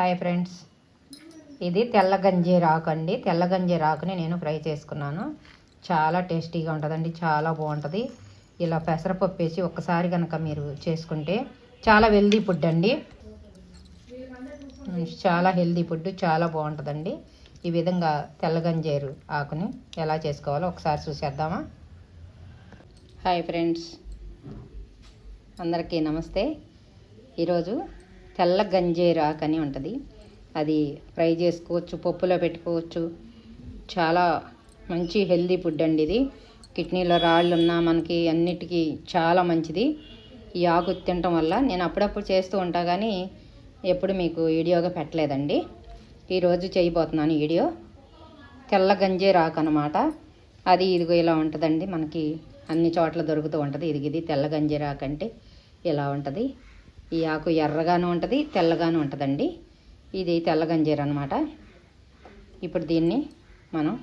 Hi friends, ఇది తెల్ల గంజీర ఆకు అండి. తెల్ల గంజీర ఆకుని నేను ఫ్రై చేసుకున్నాను. చాలా టేస్టీగా ఉంటుందండి, చాలా బాగుంటుంది. ఇలా పెసరపప్పు వేసి ఒక్కసారి కనుక మీరు చేసుకుంటే చాలా హెల్దీ ఫుడ్ అండి. చాలా హెల్దీ ఫుడ్, చాలా బాగుంటుందండి. ఈ విధంగా తెల్ల గంజీర ఆకుని ఎలా చేసుకోవాలో ఒకసారి చూసేద్దామా. హాయ్ ఫ్రెండ్స్, అందరికీ నమస్తే. ఈరోజు తెల్ల గంజీర ఆకు అని ఉంటుంది. అది ఫ్రై చేసుకోవచ్చు, పప్పులో పెట్టుకోవచ్చు. చాలా మంచి హెల్దీ ఫుడ్ అండి ఇది. కిడ్నీలో రాళ్ళు ఉన్నా మనకి అన్నిటికీ చాలా మంచిది ఈ ఆకు తినటం వల్ల. నేను అప్పుడప్పుడు చేస్తూ ఉంటా కానీ ఎప్పుడు మీకు వీడియోగా పెట్టలేదండి. ఈరోజు చేయబోతున్నాను వీడియో. తెల్ల గంజీర ఆకు అనమాట. అది ఇదిగో ఇలా ఉంటుందండి. మనకి అన్ని చోట్ల దొరుకుతూ ఉంటుంది. ఇది తెల్ల గంజీర ఆకు అంటే ఇలా ఉంటుంది. ఈ ఆకు ఎర్రగాను ఉంటుంది, తెల్లగాను ఉంటుందండి. ఇది తెల్ల గంజీర అనమాట. ఇప్పుడు దీన్ని మనం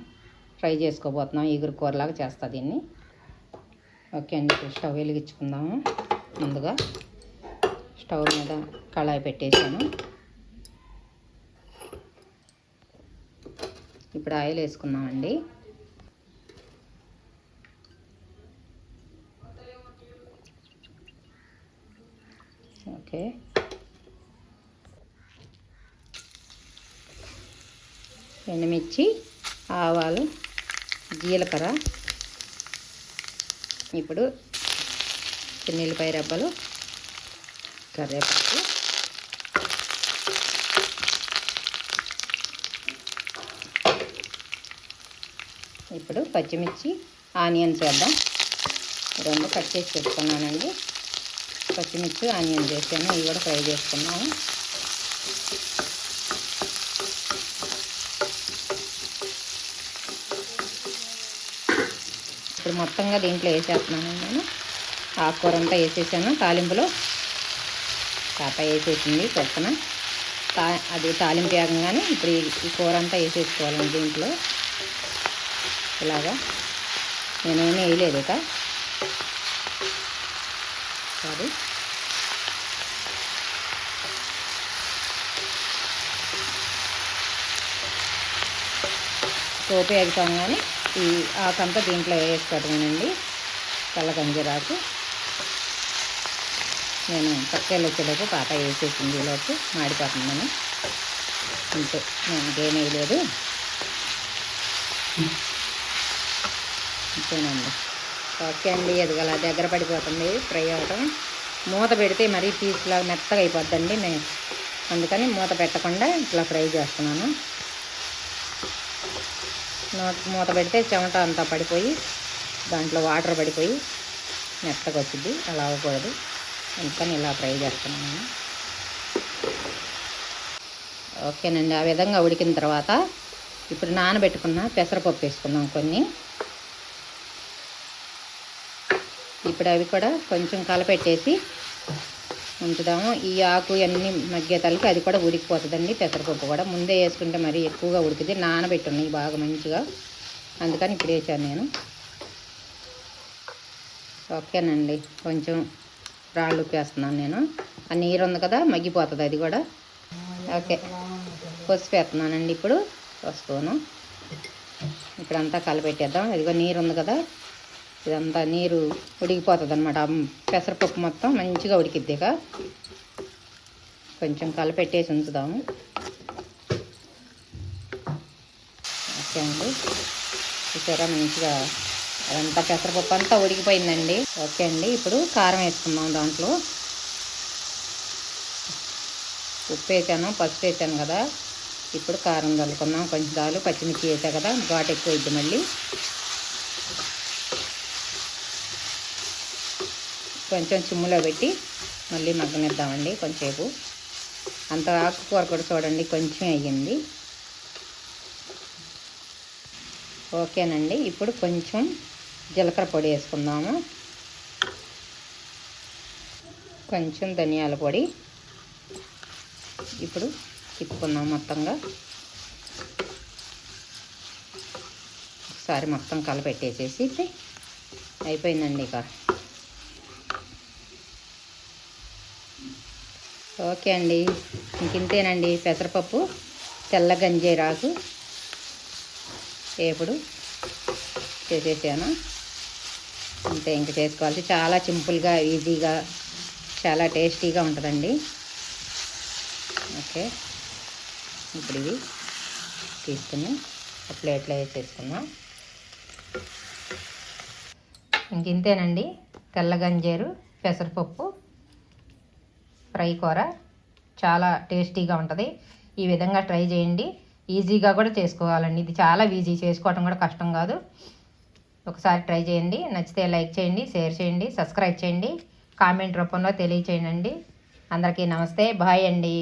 ఫ్రై చేసుకోబోతున్నాం. ఈగురు కూరలాగా చేస్తా దీన్ని. ఓకే అండి, ఇప్పుడు స్టవ్ వెలిగించుకుందాము. ముందుగా స్టవ్ మీద కళాయి పెట్టేసాను. ఇప్పుడు ఆయిల్ వేసుకుందామండి. ఓకే, ఎండుమిర్చి, ఆవాలు, జీలకర్ర, ఇప్పుడు చిన్నుల్లిపాయ రెబ్బలు, కరివేపాకు, ఇప్పుడు పచ్చిమిర్చి, ఆనియన్స్ వేద్దాం. రెండు కట్ చేసి పెట్టుకున్నానండి. పచ్చిమిర్చి, ఆనియన్స్ వేసాను. ఇవి కూడా ఫ్రై చేసుకున్నాము. ఇప్పుడు మొత్తంగా దీంట్లో వేసేస్తున్నాను నేను. ఆకుకూర అంతా వేసేసాను. తాలింపులో కాపా వేసేసింది పక్కన. అది తాలింపు వేగంగానే ఇప్పుడు ఈ కూర అంతా వేసేసుకోవాలండి దీంట్లో. ఇలాగా నేనేమీ వేయలేదు ఇక. సారీ, పోపు వేగుతాం కానీ ఈ ఆకంతా దీంట్లో వేసుకోవటమేనండి. తెల్ల గంజీరాకు నేను పక్కలు వచ్చేలోపు పాత వేసేసింది. ఈలోపు మాడిపోతుందని అంతే, నేను ఇంకేం వేయలేదు. అంతేనండి. ఓకే అండి, అది అలా దగ్గర పడిపోతుంది ఫ్రై అవ్వటం. మూత పెడితే మరీ పీస్లాగా మెత్తగా అయిపోద్దండి. నేను అందుకని మూత పెట్టకుండా ఇట్లా ఫ్రై చేస్తున్నాను. మూత పెడితే చెమట అంతా పడిపోయి దాంట్లో వాటర్ పడిపోయి మెత్తగా వచ్చింది. అలా అవ్వకూడదు, అందుకని ఇలా ఫ్రై చేస్తున్నాను. ఓకేనండి, ఆ విధంగా ఉడికిన తర్వాత ఇప్పుడు నానబెట్టుకున్న పెసరపప్పు వేసుకుందాం కొన్ని. ఇప్పుడు అవి కూడా కొంచెం కలపెట్టేసి ఉంచుదాము. ఈ ఆకు అన్నీ మగ్గేతలకి అది కూడా ఉడికిపోతుందండి. పెసరపప్పు కూడా ముందే వేసుకుంటే మరీ ఎక్కువగా ఉడికింది. నానబెట్టున్నాయి బాగా మంచిగా, అందుకని ఇప్పుడు వేసాను నేను. ఓకేనండి, కొంచెం రాళ్ళు ఉప్పు వేస్తున్నాను నేను. ఆ నీరు ఉంది కదా, మగ్గిపోతుంది అది కూడా. ఓకే, పసుపు వేస్తున్నానండి ఇప్పుడు. పసుపును ఇప్పుడంతా కలపెట్టేద్దాం. ఇదిగో నీరు ఉంది కదా, ఇదంతా నీరు ఉడికిపోతుంది అనమాట. పెసరపప్పు మొత్తం మంచిగా ఉడికిద్ది. ఇక కొంచెం కలపెట్టేసి ఉంచుదాము. ఓకే అండి, చూసారా మంచిగా అదంతా పెసరపప్పు అంతా ఉడికిపోయిందండి. ఓకే అండి, ఇప్పుడు కారం వేసుకుందాం. దాంట్లో ఉప్పు వేసాను, పసుపు వేసాను కదా, ఇప్పుడు కారం చల్లుకుందాం. కొంచెం చాలు, పచ్చిమిర్చి వేసా కదా, ఘాటు ఎక్కువ ఇద్ది. మళ్ళీ కొంచెం చిమ్ములో పెట్టి మళ్ళీ మగ్గనిద్దామండి కొంచెంసేపు. అంత ఆకుకూర కూడా చూడండి కొంచెం అయ్యింది. ఓకేనండి, ఇప్పుడు కొంచెం జీలకర్ర పొడి వేసుకుందాము. కొంచెం ధనియాల పొడి. ఇప్పుడు తిప్పుకుందాం మొత్తంగా. ఒకసారి మొత్తం కలపెట్టేసేసి అయిపోయిందండి ఇక. ఓకే అండి. ఇంకింతేనండి, పెసరపప్పు తెల్ల గంజేరాకు వేపుడు చేసేసాను. అంతే, ఇంక చేసుకోవాలి. చాలా సింపుల్గా, ఈజీగా, చాలా టేస్టీగా ఉంటుందండి. ఓకే, ఇప్పుడు ఇవి తీసుకుని ఒక ప్లేట్లో వేసేసుకుందాం. ఇంకింతేనండి, తెల్ల గంజేరు పెసరపప్పు ఫ్రై కూర చాలా టేస్టీగా ఉంటుంది. ఈ విధంగా ట్రై చేయండి. ఈజీగా కూడా చేసుకోవాలండి. ఇది చాలా ఈజీ, చేసుకోవడం కూడా కష్టం కాదు. ఒకసారి ట్రై చేయండి. నచ్చితే లైక్ చేయండి, షేర్ చేయండి, సబ్స్క్రైబ్ చేయండి, కామెంట్ రూపంలో తెలియచేయండి. అందరికీ నమస్తే, బాయ్ అండి.